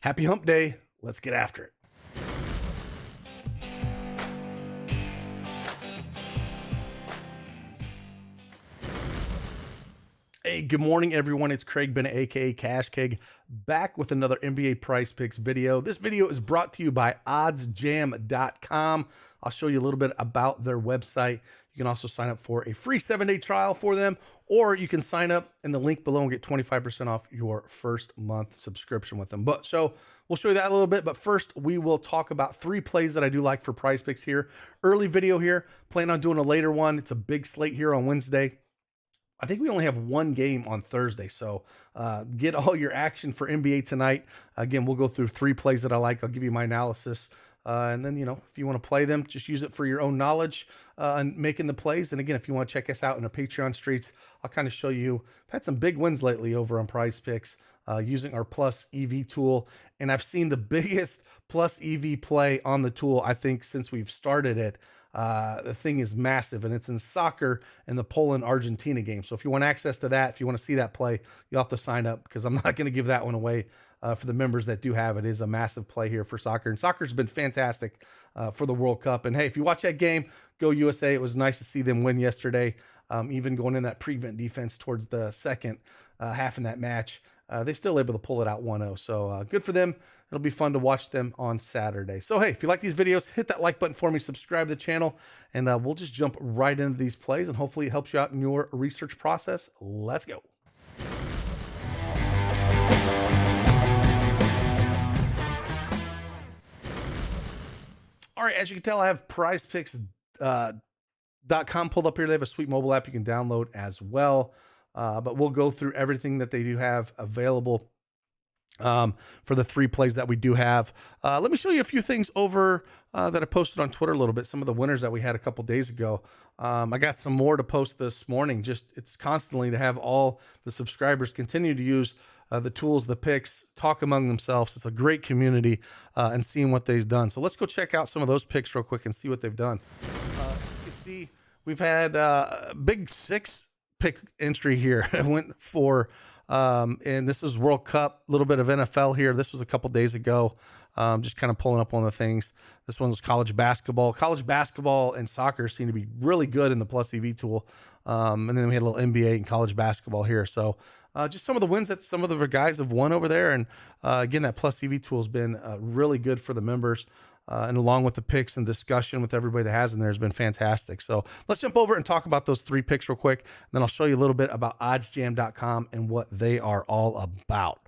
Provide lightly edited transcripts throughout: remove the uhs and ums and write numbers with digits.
Happy hump day. Let's get after it. Hey, good morning, everyone. It's Craig Bennett, aka Cash Keg, back with another NBA Prize Picks video. This video is brought to you by OddsJam.com. I'll show you a little bit about their website. You can also sign up for a free 7-day trial for them, or you can sign up in the link below and get 25% off your first month subscription with them. So we'll show you that a little bit, but first we will talk about 3 plays that I do like for Prize Picks here. Early video here, plan on doing a later one. It's a big slate here on Wednesday. I think we only have 1 game on Thursday, so get all your action for NBA tonight. Again, we'll go through 3 plays that I like. I'll give you my analysis. And then, if you want to play them, just use it for your own knowledge and making the plays. And again, if you want to check us out in the Patreon streets, I'll kind of show you. I've had some big wins lately over on Prize Picks using our Plus EV tool. And I've seen the biggest Plus EV play on the tool, I think, since we've started it. The thing is massive, and it's in soccer and the Poland-Argentina game. So if you want access to that, if you want to see that play, you'll have to sign up, because I'm not going to give that one away for the members that do have it. It is a massive play here for soccer, and soccer's been fantastic for the World Cup. And hey, if you watch that game, go USA. It was nice to see them win yesterday, even going in that prevent defense towards the second half in that match. They still able to pull it out 1-0. So good for them. It'll be fun to watch them on Saturday. So, hey, if you like these videos, hit that like button for me, subscribe to the channel, and we'll just jump right into these plays, and hopefully it helps you out in your research process. Let's go. All right, as you can tell, I have Prizepicks.com pulled up here. They have a sweet mobile app you can download as well. But we'll go through everything that they do have available for the 3 plays that we do have. Let me show you a few things over that I posted on Twitter a little bit. Some of the winners that we had a couple days ago. I got some more to post this morning. It's constantly to have all the subscribers continue to use the tools, the picks, talk among themselves. It's a great community and seeing what they've done. So let's go check out some of those picks real quick and see what they've done. You can see we've had a big 6 pick entry here. I went for and this is World Cup, a little bit of NFL here. This was a couple days ago. Just kind of pulling up one of the things. This one was college basketball. College basketball and soccer seem to be really good in the Plus EV tool. And then we had a little NBA and college basketball here. So just some of the wins that some of the guys have won over there. And again, that Plus EV tool has been really good for the members. And along with the picks and discussion with everybody that has in there has been fantastic. So let's jump over and talk about those 3 picks real quick. And then I'll show you a little bit about OddsJam.com and what they are all about.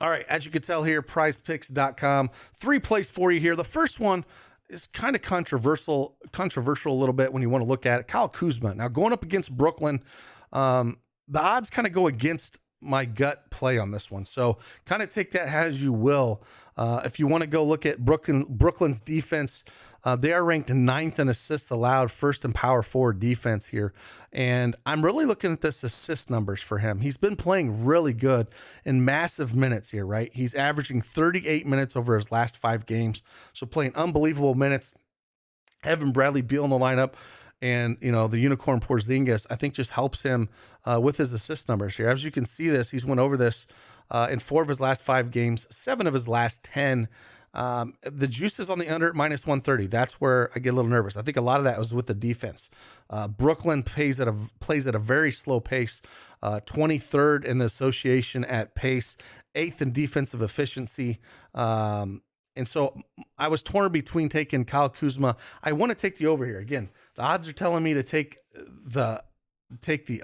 All right, as you can tell here, Prizepicks.com, 3 plays for you here. The first one is kind of controversial a little bit when you want to look at it. Kyle Kuzma. Now, going up against Brooklyn, the odds kind of go against my gut play on this one. So kind of take that as you will. If you want to go look at Brooklyn's defense, they are ranked 9th in assists allowed, 1st in power forward defense here. And I'm really looking at this assist numbers for him. He's been playing really good in massive minutes here, right? He's averaging 38 minutes over his last 5 games. So playing unbelievable minutes. Evan Bradley Beal in the lineup. And, the unicorn Porzingis, I think, just helps him with his assist numbers here. As you can see he's went over this in 4 of his last 5 games, 7 of his last 10. The juice is on the under at -130. That's where I get a little nervous. I think a lot of that was with the defense. Brooklyn plays at a very slow pace, 23rd in the association at pace, 8th in defensive efficiency. And so I was torn between taking Kyle Kuzma. I want to take the over here. Again, the odds are telling me to take the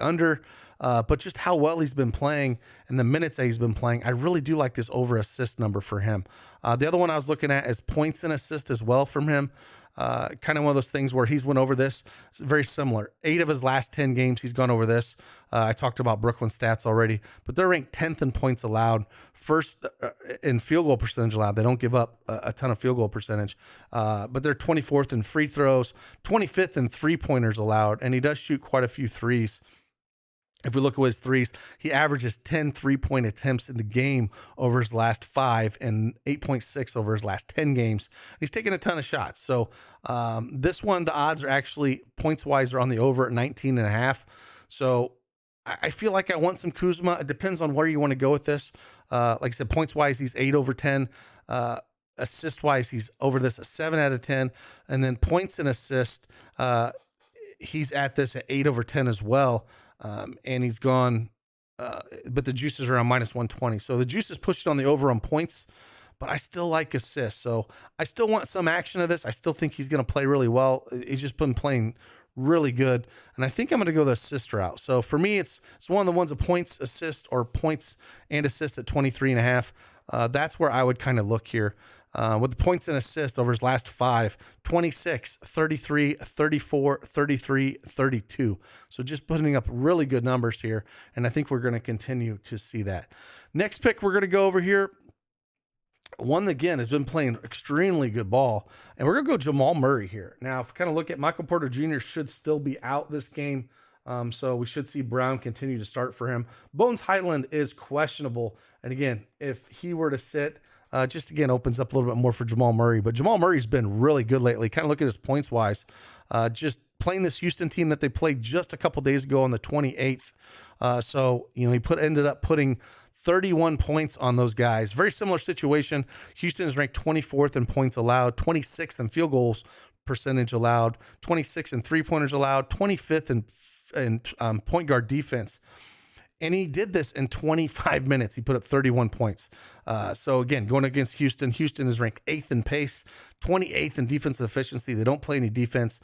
under, but just how well he's been playing and the minutes that he's been playing, I really do like this over assist number for him. The other one I was looking at is points and assist as well from him. Kind of one of those things where he's went over this. It's very similar. 8 of his last 10 games, he's gone over this. I talked about Brooklyn stats already, but they're ranked 10th in points allowed, 1st in field goal percentage allowed. They don't give up a ton of field goal percentage, but they're 24th in free throws, 25th in 3-pointers allowed, and he does shoot quite a few threes. If we look at his threes, he averages 10 3-point attempts in the game over his last 5 and 8.6 over his last 10 games. He's taken a ton of shots. So this one, the odds are actually points-wise are on the over at 19.5. So I feel like I want some Kuzma. It depends on where you want to go with this. Like I said, points wise, he's 8 over 10. Assist wise, he's over this a 7 out of 10. And then points and assist, he's at this at 8 over 10 as well. And he's gone, but the juices are around -120. So the juice is pushed on the over on points, but I still like assists. So I still want some action of this. I still think he's going to play really well. He's just been playing really good. And I think I'm going to go the assist route. So for me, it's one of the ones of points, assist, or points and assists at 23.5. That's where I would kind of look here. With the points and assists over his last 5, 26, 33, 34, 33, 32. So just putting up really good numbers here. And I think we're going to continue to see that. Next pick, we're going to go over here. One, again, has been playing extremely good ball. And we're going to go Jamal Murray here. Now, if we kind of look at Michael Porter Jr. should still be out this game. So we should see Brown continue to start for him. Bones Highland is questionable. And again, if he were to sit, just again opens up a little bit more for Jamal Murray. But Jamal Murray's been really good lately. Kind of look at his points wise. Just playing this Houston team that they played just a couple days ago on the 28th. So, you know, he ended up putting 31 points on those guys. Very similar situation. Houston is ranked 24th in points allowed, 26th in field goals percentage allowed, 26th in three-pointers allowed, 25th in point guard defense. And he did this in 25 minutes. He put up 31 points. So again, going against Houston, Houston is ranked 8th in pace, 28th in defensive efficiency. They don't play any defense,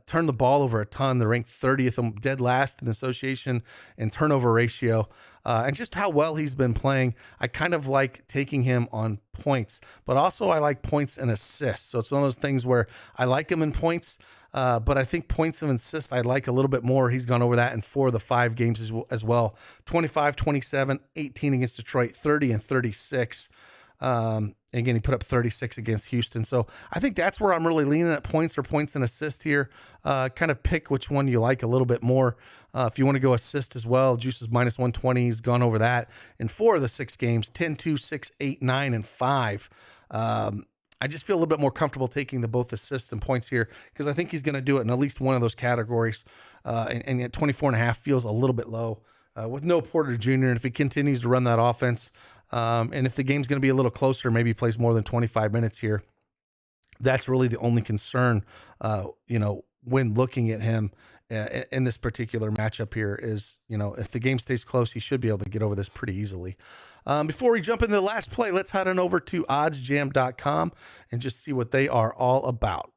turn the ball over a ton. They're ranked 30th, dead last in the association in turnover ratio. And just how well he's been playing, I kind of like taking him on points, but also I like points and assists. So it's one of those things where I like him in points, but I think points and assists I like a little bit more. He's gone over that in 4 of the 5 games as well. 25, 27, 18 against Detroit, 30 and 36. Again, he put up 36 against Houston. So I think that's where I'm really leaning at points or points and assist here. Kind of pick which one you like a little bit more. If you want to go assist as well, Juice is -120. He's gone over that in 4 of the 6 games, 10, 2, 6, 8, 9, and 5. I just feel a little bit more comfortable taking the both assists and points here because I think he's going to do it in at least one of those categories. And at 24.5 feels a little bit low with no Porter Jr. And if he continues to run that offense, and if the game's going to be a little closer, maybe he plays more than 25 minutes here. That's really the only concern, when looking at him in this particular matchup here is, if the game stays close, he should be able to get over this pretty easily. Before we jump into the last play, let's head on over to OddsJam.com and just see what they are all about.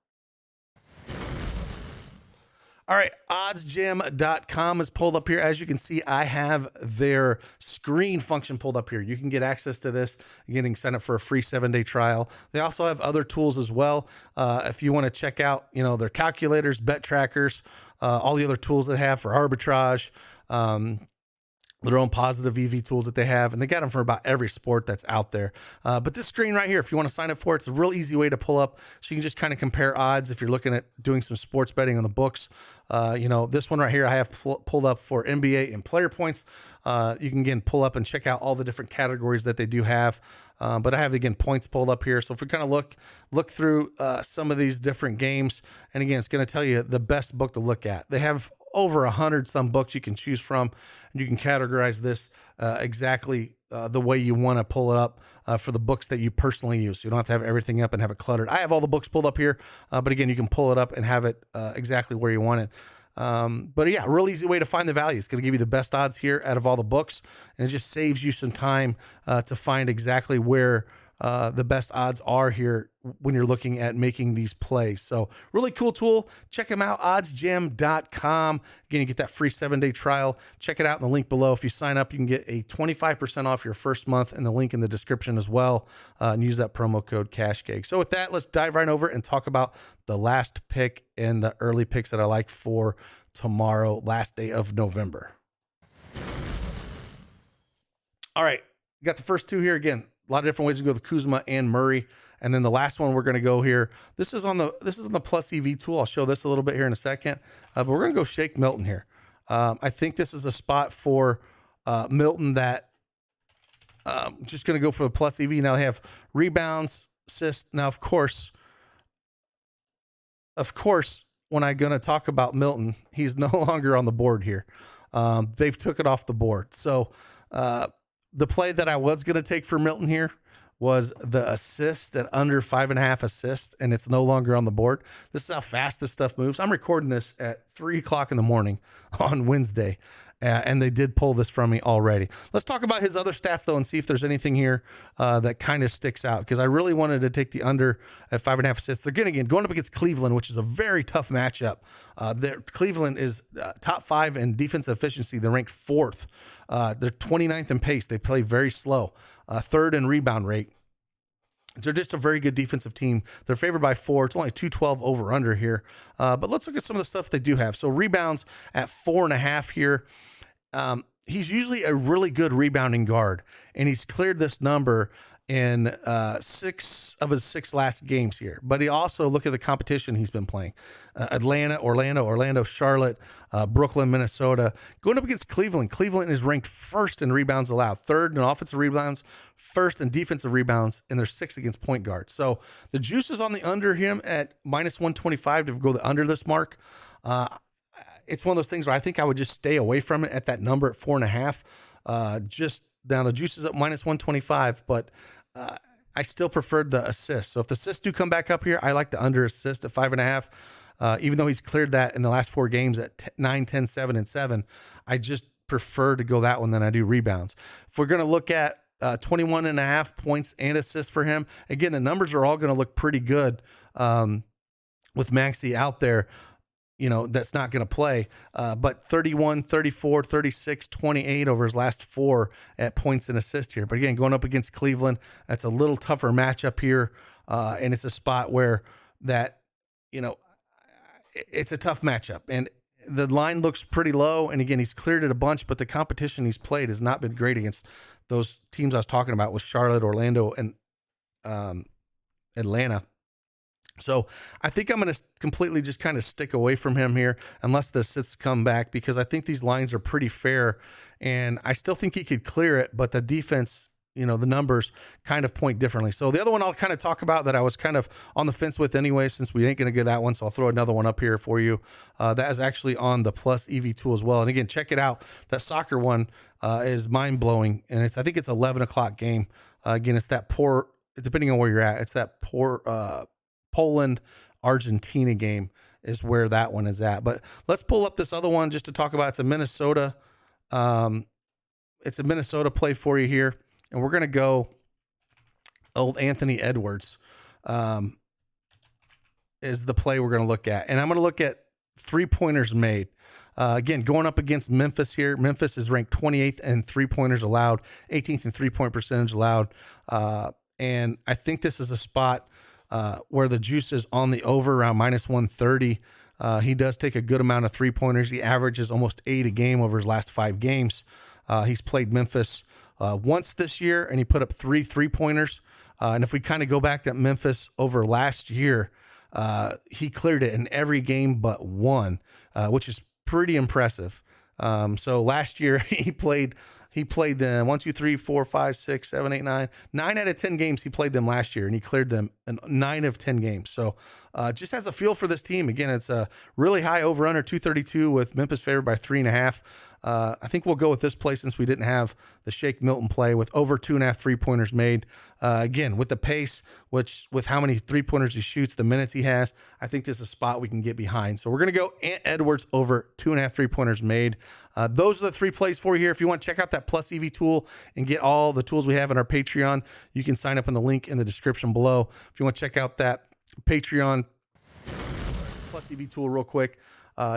All right, OddsJam.com is pulled up here. As you can see, I have their screen function pulled up here. You can get access to this. Again, you can sign up for a free 7-day trial. They also have other tools as well. If you want to check out, their calculators, bet trackers, all the other tools they have for arbitrage, their own positive EV tools that they have, and they got them for about every sport that's out there. But this screen right here, if you want to sign up for it, it's a real easy way to pull up so you can just kind of compare odds if you're looking at doing some sports betting on the books. This one right here I have pulled up for NBA and player points. You can, again, pull up and check out all the different categories that they do have. But I have, again, points pulled up here. So if we kind of look through some of these different games, and again, it's going to tell you the best book to look at. They have over 100 some books you can choose from, and you can categorize this exactly the way you want to pull it up for the books that you personally use. So you don't have to have everything up and have it cluttered. I have all the books pulled up here, but again, you can pull it up and have it exactly where you want it. But yeah, a real easy way to find the value. It's going to give you the best odds here out of all the books, and it just saves you some time to find exactly where the best odds are here when you're looking at making these plays. So really cool tool. Check them out, oddsjam.com. Again, you get that free 7-day trial. Check it out in the link below. If you sign up, you can get a 25% off your first month in the link in the description as well, and use that promo code CashGag. So with that, let's dive right over and talk about the last pick and the early picks that I like for tomorrow, last day of November. All right, got the first 2 here. Again, a lot of different ways to go with Kuzma and Murray. And then the last one we're going to go here. This is on the Plus EV tool. I'll show this a little bit here in a second. But we're going to go Shake Milton here. I think this is a spot for Milton that just going to go for the Plus EV. Now they have rebounds, assists. Now, of course, when I'm going to talk about Milton, he's no longer on the board here. they've took it off the board. So the play that I was going to take for Milton here was the assist at under 5.5 assists, and it's no longer on the board. This is how fast this stuff moves. I'm recording this at 3 o'clock in the morning on Wednesday, and they did pull this from me already. Let's talk about his other stats, though, and see if there's anything here that kind of sticks out, because I really wanted to take the under at 5.5 assists. They're going up against Cleveland, which is a very tough matchup. Cleveland is top 5 in defensive efficiency. They're ranked 4th. They're 29th in pace. They play very slow. 3rd in rebound rate. They're just a very good defensive team. They're favored by 4. It's only 212 over under here. But let's look at some of the stuff they do have. So rebounds at 4.5 here. He's usually a really good rebounding guard, and he's cleared this number in 6 of his 6 last games here. But he also, look at the competition he's been playing. Atlanta, Orlando, Charlotte, Brooklyn, Minnesota. Going up against Cleveland. Cleveland is ranked 1st in rebounds allowed, 3rd in offensive rebounds, 1st in defensive rebounds, and they're 6th against point guards. So the juice is on the under him at minus 125 to go the under this mark. It's one of those things where I think I would just stay away from it at that number at 4.5. Just now the juice is at minus 125, but I still preferred the assist. So if the assists do come back up here, I like the under assist at 5.5. Even though he's cleared that in the last 4 games at 9, 10, 7, and 7, I just prefer to go that one than I do rebounds. If we're going to look at 21.5 points and assists for him, again, the numbers are all going to look pretty good with Maxey out there. That's not going to play. But 31, 34, 36, 28 over his last 4 at points and assists here. But again, going up against Cleveland, that's a little tougher matchup here. And it's a spot where it's a tough matchup. And the line looks pretty low. And again, he's cleared it a bunch, but the competition he's played has not been great against those teams I was talking about with Charlotte, Orlando, and Atlanta. So I think I'm going to completely just kind of stick away from him here unless the assists come back, because I think these lines are pretty fair, and I still think he could clear it, but the defense, the numbers kind of point differently. So the other one I'll kind of talk about that I was kind of on the fence with anyway, since we ain't going to get that one, so I'll throw another one up here for you. That is actually on the Plus EV tool as well. And again, check it out. That soccer one is mind-blowing, and I think it's 11 o'clock game. Again, it's that poor, depending on where you're at, it's that poor Poland, Argentina game is where that one is at. But let's pull up this other one just to talk about. It's a Minnesota. It's a Minnesota play for you here. And we're going to go old Anthony Edwards is the play we're going to look at. And I'm going to look at 3-pointers made. Again, going up against Memphis here. Memphis is ranked 28th in 3-pointers allowed, 18th in 3-point percentage allowed. And I think this is a spot where the juice is on the over around minus 130. He does take a good amount of 3-pointers. He averages almost 8 a game over his last 5 games. He's played Memphis once this year, and he put up 3 3-pointers. And if we kind of go back to Memphis over last year, he cleared it in every game but one, which is pretty impressive. So last year he played them 1, 2, 3, 4, 5, 6, 7, 8, 9 out of 10 games. He played them last year, and he cleared them in 9 of 10 games. So just has a feel for this team. Again, it's a really high over under 232 with Memphis favored by 3.5. I think we'll go with this play since we didn't have the Shake Milton play with over 2.5 3-pointers made. Again, with the pace, with how many 3-pointers he shoots, the minutes he has, I think this is a spot we can get behind. So we're going to go Ant Edwards over 2.5 3-pointers made. Those are the 3 plays for you here. If you want to check out that Plus EV tool and get all the tools we have in our Patreon, you can sign up in the link in the description below. If you want to check out that Patreon Plus EV tool real quick,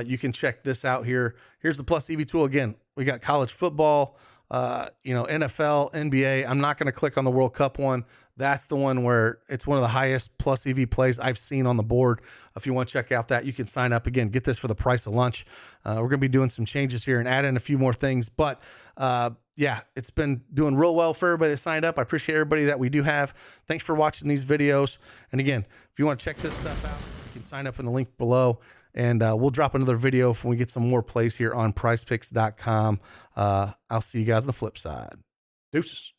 you can check this out here. Here's the Plus EV tool. Again, we got college football, NFL, NBA. I'm not going to click on the World Cup one. That's the one where it's one of the highest Plus EV plays I've seen on the board. If you want to check out that, you can sign up. Again, get this for the price of lunch. We're going to be doing some changes here and add in a few more things. But yeah, it's been doing real well for everybody that signed up. I appreciate everybody that we do have. Thanks for watching these videos. And again, if you want to check this stuff out, you can sign up in the link below. And we'll drop another video when we get some more plays here on prizepicks.com. I'll see you guys on the flip side. Deuces.